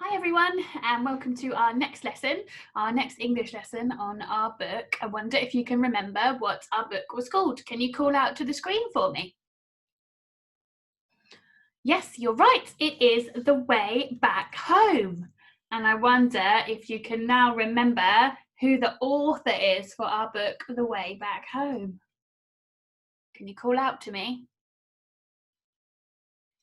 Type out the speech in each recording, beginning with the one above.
Hi everyone, and welcome to our next lesson, our next English lesson on our book. I wonder if you can remember what our book was called. Can you call out to the screen for me? Yes, you're right. It is The Way Back Home. And I wonder if you can now remember who the author is for our book, The Way Back Home. Can you call out to me?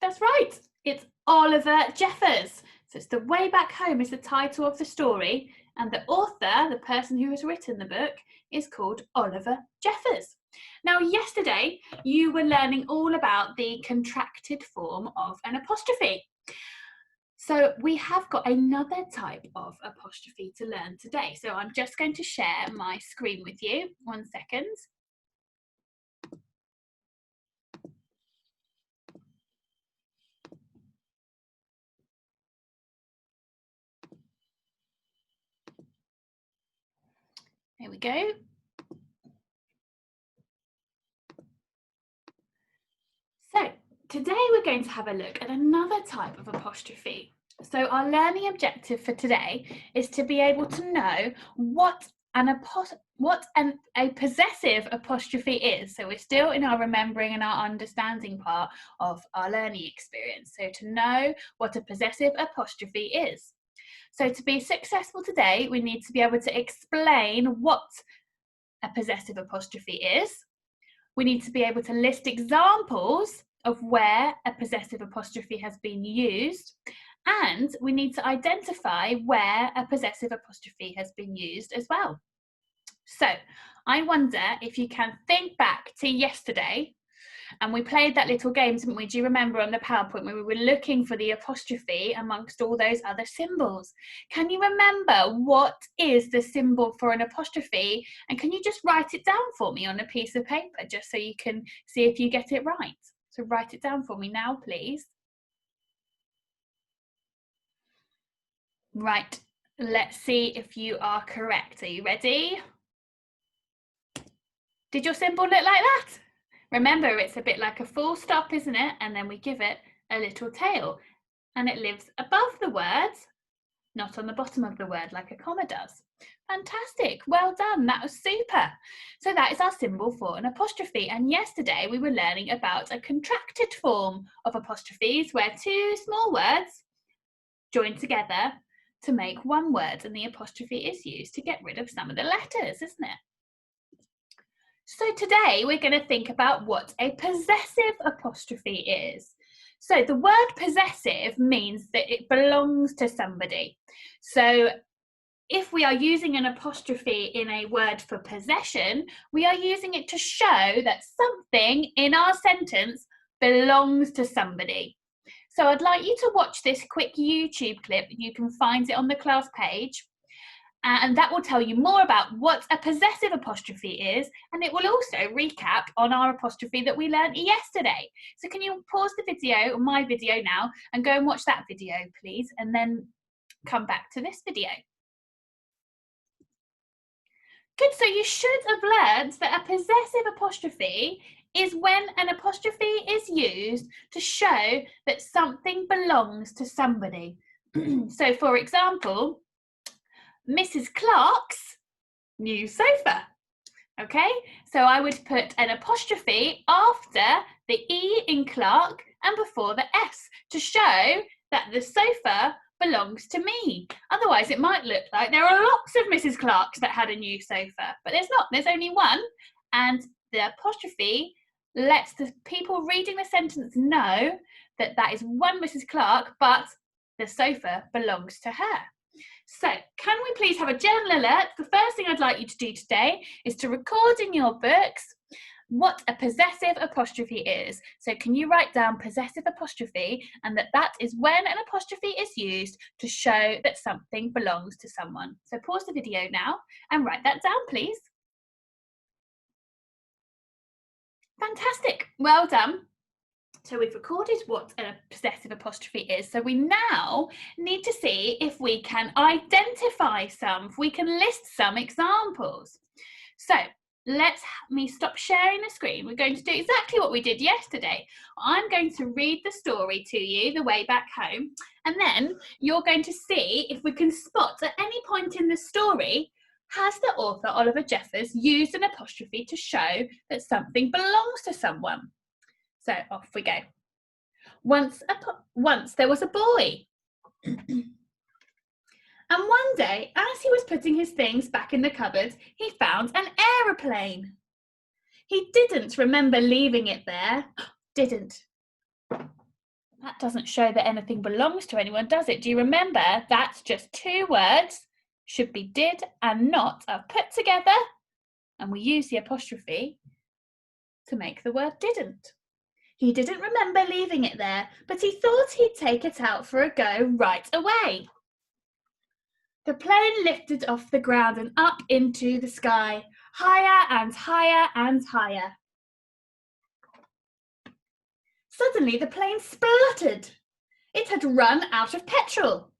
That's right. It's Oliver Jeffers. So it's The Way Back Home is the title of the story, and the author, the person who has written the book, is called Oliver Jeffers. Now, yesterday you were learning all about the contracted form of an apostrophe. So we have got another type of apostrophe to learn today. So I'm just going to share my screen with you. 1 second. Here we go. So today we're going to have a look at another type of apostrophe. So our learning objective for today is to be able to know what a possessive apostrophe is. So we're still in our remembering and our understanding part of our learning experience. So to know what a possessive apostrophe is. So to be successful today, we need to be able to explain what a possessive apostrophe is. We need to be able to list examples of where a possessive apostrophe has been used, and we need to identify where a possessive apostrophe has been used as well. So I wonder if you can think back to yesterday, and we played that little game, didn't we? Do you remember on the PowerPoint when we were looking for the apostrophe amongst all those other symbols? Can you remember what is the symbol for an apostrophe? And can you just write it down for me on a piece of paper, just so you can see if you get it right? So write it down for me now, please. Right, let's see if you are correct. Are you ready? Did your symbol look like that? Remember, it's a bit like a full stop, isn't it? And then we give it a little tail. And it lives above the word, not on the bottom of the word like a comma does. Fantastic, well done, that was super. So that is our symbol for an apostrophe. And yesterday we were learning about a contracted form of apostrophes where two small words join together to make one word, and the apostrophe is used to get rid of some of the letters, isn't it? So today we're going to think about what a possessive apostrophe is. So the word possessive means that it belongs to somebody. So if we are using an apostrophe in a word for possession, we are using it to show that something in our sentence belongs to somebody. So I'd like you to watch this quick YouTube clip. You can find it on the class page. And that will tell you more about what a possessive apostrophe is, and it will also recap on our apostrophe that we learned yesterday. So can you pause the video, or my video now, and go and watch that video, please, and then come back to this video. Good, so you should have learned that a possessive apostrophe is when an apostrophe is used to show that something belongs to somebody. So for example, Mrs. Clark's new sofa. Okay, so I would put an apostrophe after the E in Clark and before the S to show that the sofa belongs to me. Otherwise, it might look like there are lots of Mrs. Clarks that had a new sofa, but there's not, there's only one. And the apostrophe lets the people reading the sentence know that that is one Mrs. Clark, but the sofa belongs to her. So can we please have a journal alert? The first thing I'd like you to do today is to record in your books what a possessive apostrophe is. So can you write down possessive apostrophe, and that is when an apostrophe is used to show that something belongs to someone. So pause the video now and write that down, please. Fantastic, well done. So we've recorded what a possessive apostrophe is. So we now need to see if we can identify some, if we can list some examples. So let me stop sharing the screen. We're going to do exactly what we did yesterday. I'm going to read the story to you the way back home, and then you're going to see if we can spot at any point in the story, has the author Oliver Jeffers used an apostrophe to show that something belongs to someone? So off we go. Once there was a boy. And one day, as he was putting his things back in the cupboard, he found an aeroplane. He didn't remember leaving it there. Didn't. That doesn't show that anything belongs to anyone, does it? Do you remember? That's just two words. Should be did and not are put together, and we use the apostrophe to make the word didn't. He didn't remember leaving it there, but he thought he'd take it out for a go right away. The plane lifted off the ground and up into the sky, higher and higher and higher. Suddenly the plane spluttered. It had run out of petrol.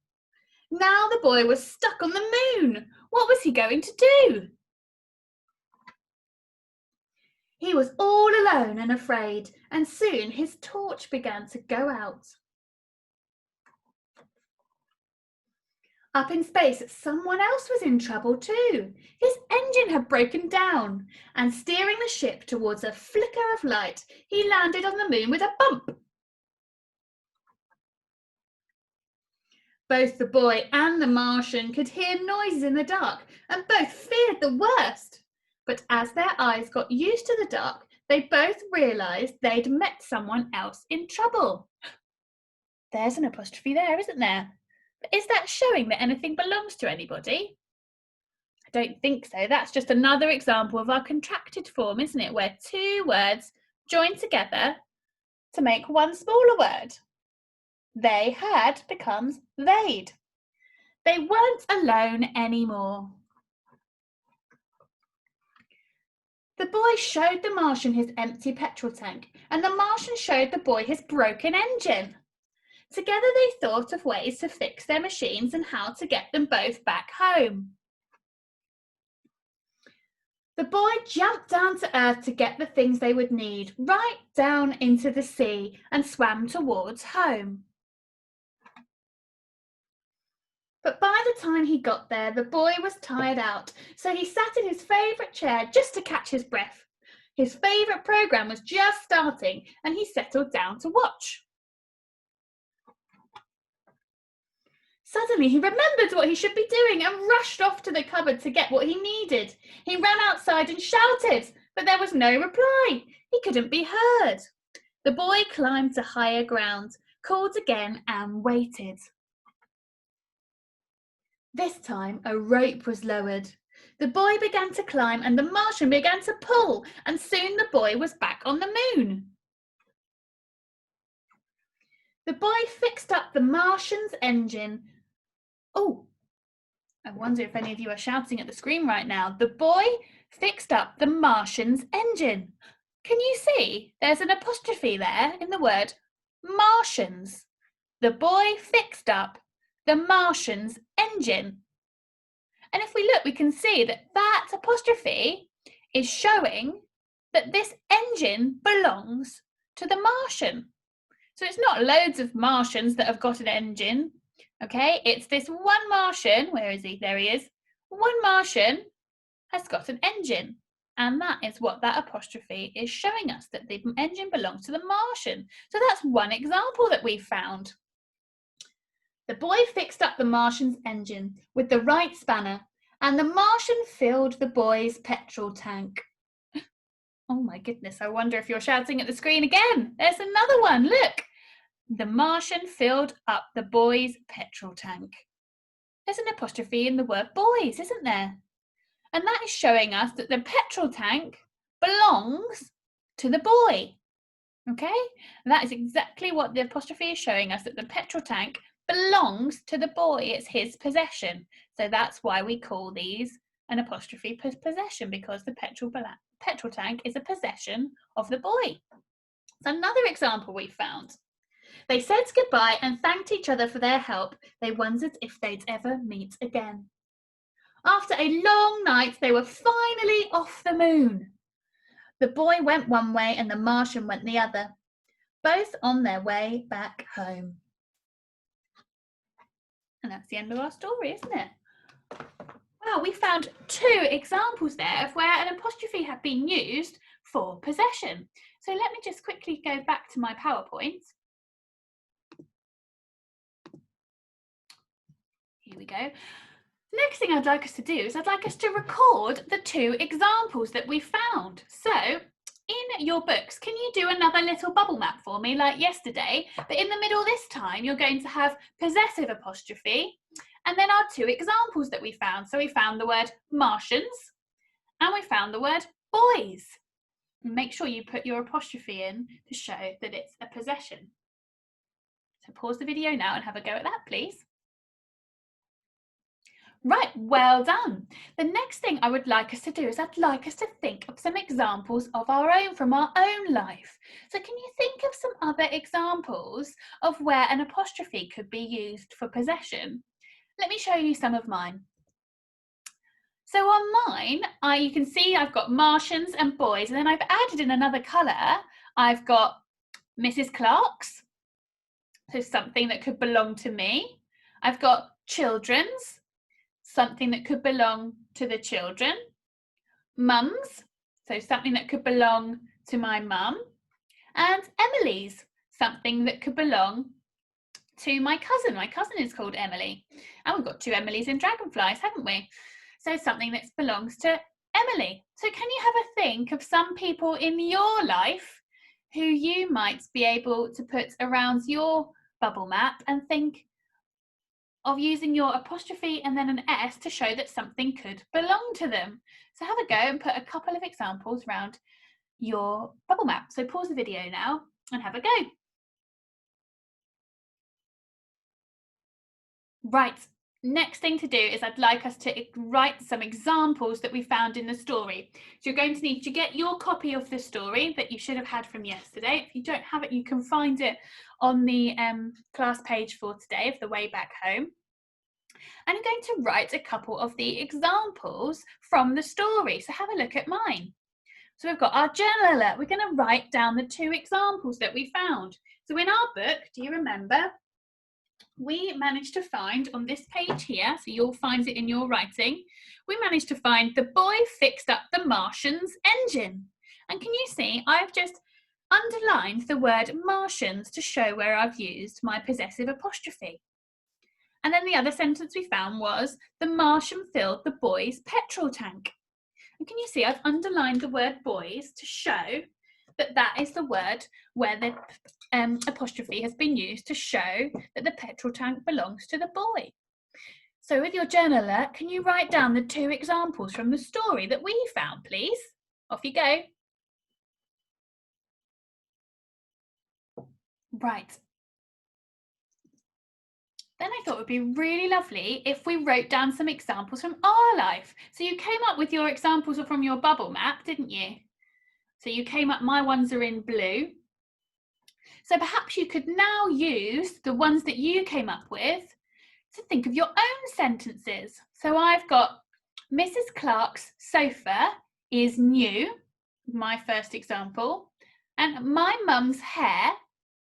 Now the boy was stuck on the moon. What was he going to do? He was all alone and afraid, and soon his torch began to go out. Up in space, someone else was in trouble too. His engine had broken down, and steering the ship towards a flicker of light, he landed on the moon with a bump. Both the boy and the Martian could hear noises in the dark, and both feared the worst. But as their eyes got used to the dark, they both realised they'd met someone else in trouble. There's an apostrophe there, isn't there? But is that showing that anything belongs to anybody? I don't think so. That's just another example of our contracted form, isn't it? Where two words join together to make one smaller word. They had becomes they'd. They weren't alone anymore. The boy showed the Martian his empty petrol tank, and the Martian showed the boy his broken engine. Together they thought of ways to fix their machines and how to get them both back home. The boy jumped down to earth to get the things they would need, right down into the sea, and swam towards home. But by the time he got there, the boy was tired out, so he sat in his favourite chair just to catch his breath. His favourite programme was just starting, and he settled down to watch. Suddenly he remembered what he should be doing and rushed off to the cupboard to get what he needed. He ran outside and shouted, but there was no reply. He couldn't be heard. The boy climbed to higher ground, called again and waited. This time a rope was lowered. The boy began to climb and the Martian began to pull, and soon the boy was back on the moon. The boy fixed up the Martian's engine. Oh, I wonder if any of you are shouting at the screen right now. The boy fixed up the Martian's engine. Can you see? There's an apostrophe there in the word Martians. The boy fixed up the Martian's engine. And if we look, we can see that that apostrophe is showing that this engine belongs to the Martian. So it's not loads of Martians that have got an engine. Okay, it's this one Martian. Where is he? There he is. One Martian has got an engine. And that is what that apostrophe is showing us, that the engine belongs to the Martian. So that's one example that we found. The boy fixed up the Martian's engine with the right spanner, and the Martian filled the boy's petrol tank. Oh my goodness, I wonder if you're shouting at the screen again. There's another one, look. The Martian filled up the boy's petrol tank. There's an apostrophe in the word boys, isn't there? And that is showing us that the petrol tank belongs to the boy. Okay? And that is exactly what the apostrophe is showing us, that the petrol tank belongs to the boy. It's his possession. So that's why we call these an apostrophe possession, because the petrol tank is a possession of the boy. So another example we found. They said goodbye and thanked each other for their help. They wondered if they'd ever meet again. After a long night, they were finally off the moon. The boy went one way and the Martian went the other, both on their way back home. And that's the end of our story, isn't it? Wow, we found 2 examples there of where an apostrophe had been used for possession. So let me just quickly go back to my PowerPoint. Here we go. Next thing I'd like us to do is I'd like us to record the 2 examples that we found. So in your books, can you do another little bubble map for me like yesterday? But in the middle this time, you're going to have possessive apostrophe and then our 2 examples that we found. So we found the word Martians and we found the word boys. Make sure you put your apostrophe in to show that it's a possession. So pause the video now and have a go at that, please. Right, well done. The next thing I would like us to do is I'd like us to think of some examples of our own from our own life. So can you think of some other examples of where an apostrophe could be used for possession? Let me show you some of mine. So on mine, you can see I've got Martians and boys, and then I've added in another colour. I've got Mrs. Clark's, so something that could belong to me. I've got children's, something that could belong to the children. Mum's, so something that could belong to my mum. And Emily's, something that could belong to my cousin. My cousin is called Emily. And we've got 2 Emilys in Dragonflies, haven't we? So something that belongs to Emily. So can you have a think of some people in your life who you might be able to put around your bubble map and think of using your apostrophe and then an S to show that something could belong to them. So have a go and put a couple of examples around your bubble map. So pause the video now and have a go. Right, next thing to do is I'd like us to write some examples that we found in the story. So you're going to need to get your copy of the story that you should have had from yesterday. If you don't have it, you can find it on the class page for today of the way back home. And I'm going to write a couple of the examples from the story. So have a look at mine. So we've got our journal alert. We're going to write down the 2 examples that we found. So in our book, do you remember, we managed to find on this page here, so you'll find it in your writing, we managed to find the boy fixed up the Martian's engine. And can you see, I've just underlined the word Martians to show where I've used my possessive apostrophe. And then the other sentence we found was, the Martian filled the boy's petrol tank. And can you see I've underlined the word boys to show that that is the word where the apostrophe has been used to show that the petrol tank belongs to the boy. So with your journal alert, can you write down the 2 examples from the story that we found, please? Off you go. Right. Then I thought it would be really lovely if we wrote down some examples from our life. So you came up with your examples from your bubble map, didn't you? So you came up, my ones are in blue. So perhaps you could now use the ones that you came up with to think of your own sentences. So I've got Mrs. Clark's sofa is new, my first example, and my mum's hair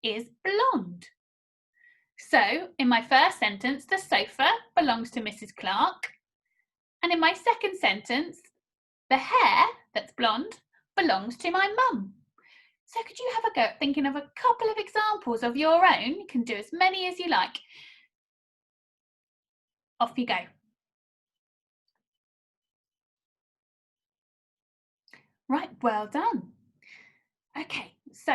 is blonde. So in my first sentence, the sofa belongs to Mrs. Clark. And in my second sentence, the hair that's blonde belongs to my mum. So could you have a go at thinking of a couple of examples of your own? You can do as many as you like. Off you go. Right, well done. Okay, so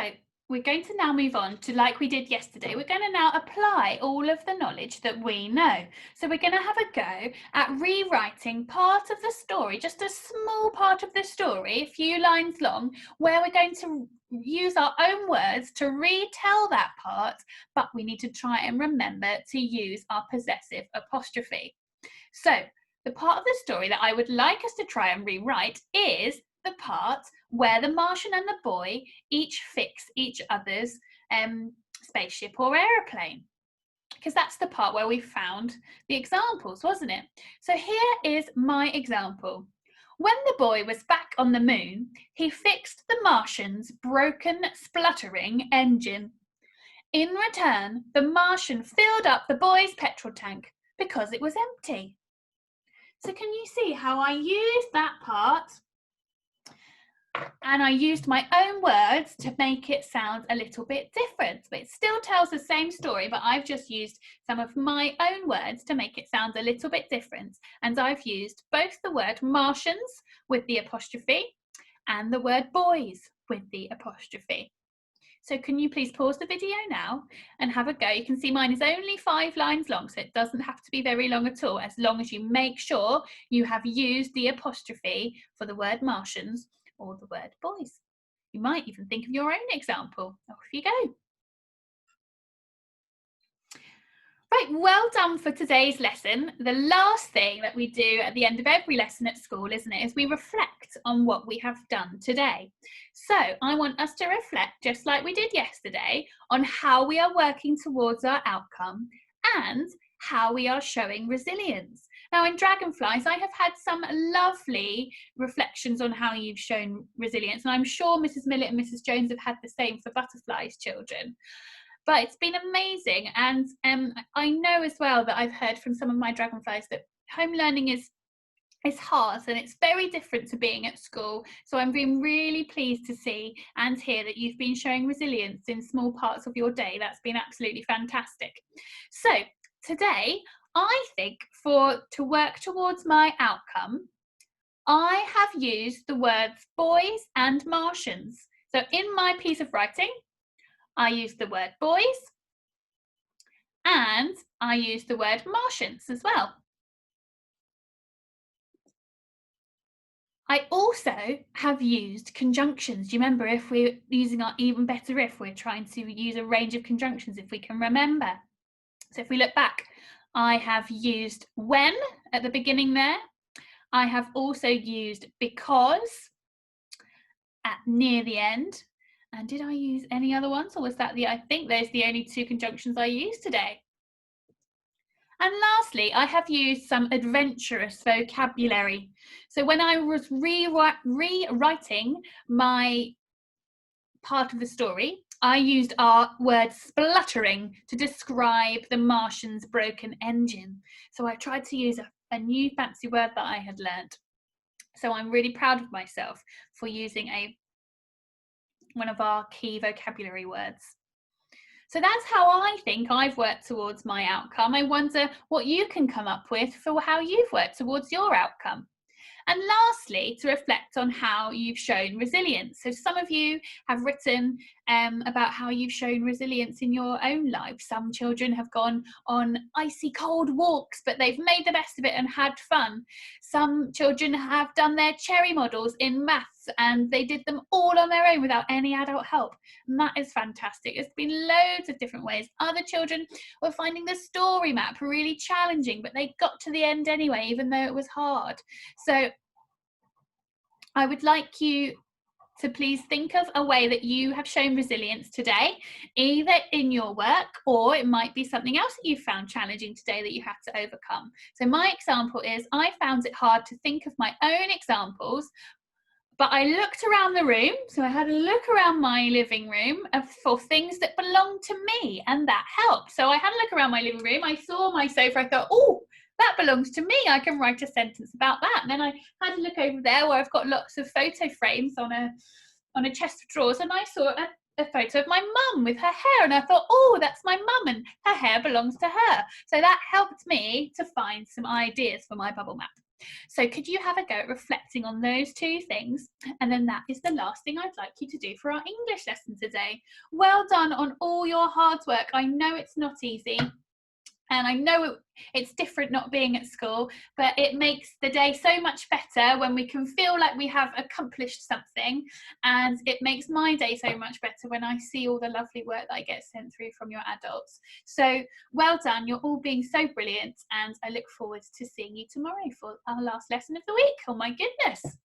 we're going to now move on to, like we did yesterday, we're going to now apply all of the knowledge that we know. So we're going to have a go at rewriting part of the story, just a small part of the story, a few lines long, where we're going to use our own words to retell that part, but we need to try and remember to use our possessive apostrophe. So the part of the story that I would like us to try and rewrite is the part where the Martian and the boy each fix each other's spaceship or aeroplane. because that's the part where we found the examples, wasn't it? So here is my example. When the boy was back on the moon, he fixed the Martian's broken, spluttering engine. In return, the Martian filled up the boy's petrol tank because it was empty. So can you see how I used that part? And I used my own words to make it sound a little bit different. But it still tells the same story, but I've just used some of my own words to make it sound a little bit different. And I've used both the word Martians with the apostrophe and the word boys with the apostrophe. So can you please pause the video now and have a go? You can see mine is only 5 lines long, so it doesn't have to be very long at all, as long as you make sure you have used the apostrophe for the word Martians or the word boys. You might even think of your own example. Off you go. Right, well done for today's lesson. The last thing that we do at the end of every lesson at school, isn't it, is we reflect on what we have done today. So I want us to reflect, just like we did yesterday, on how we are working towards our outcome and how we are showing resilience. Now in Dragonflies, I have had some lovely reflections on how you've shown resilience, and I'm sure Mrs. Millett and Mrs. Jones have had the same for Butterflies children. But it's been amazing, and I know as well that I've heard from some of my Dragonflies that home learning is hard and it's very different to being at school. So I'm being really pleased to see and hear that you've been showing resilience in small parts of your day. That's been absolutely fantastic. So today, I think to work towards my outcome, I have used the words boys and Martians. So in my piece of writing, I use the word boys and I use the word Martians as well. I also have used conjunctions. Do you remember, if we're using our even better if, we're trying to use a range of conjunctions if we can remember. So if we look back, I have used when at the beginning there. I have also used because at near the end. And did I use any other ones, or was that I think those are the only 2 conjunctions I used today. And lastly, I have used some adventurous vocabulary. So when I was rewriting my part of the story, I used our word spluttering to describe the Martian's broken engine. So I tried to use a new fancy word that I had learned. So I'm really proud of myself for using one of our key vocabulary words. So that's how I think I've worked towards my outcome. I wonder what you can come up with for how you've worked towards your outcome. And lastly, to reflect on how you've shown resilience. So some of you have written about how you've shown resilience in your own life. Some children have gone on icy cold walks, but they've made the best of it and had fun. Some children have done their cherry models in maths and they did them all on their own without any adult help. And that is fantastic. There's been loads of different ways. Other children were finding the story map really challenging, but they got to the end anyway, even though it was hard. So I would like you to please think of a way that you have shown resilience today, either in your work, or it might be something else that you found challenging today that you had to overcome. So my example is, I found it hard to think of my own examples, but I looked around the room. So I had a look around my living room for things that belonged to me, and that helped. So I had a look around my living room. I saw my sofa. I thought, oh, that belongs to me. I can write a sentence about that. And then I had a look over there where I've got lots of photo frames on a chest of drawers, and I saw a photo of my mum with her hair, and I thought, oh, that's my mum and her hair belongs to her. So that helped me to find some ideas for my bubble map. So could you have a go at reflecting on those 2 things? And then that is the last thing I'd like you to do for our English lesson today. Well done on all your hard work. I know it's not easy. And I know it's different not being at school, but it makes the day so much better when we can feel like we have accomplished something. And it makes my day so much better when I see all the lovely work that I get sent through from your adults. So well done, you're all being so brilliant, and I look forward to seeing you tomorrow for our last lesson of the week. Oh my goodness.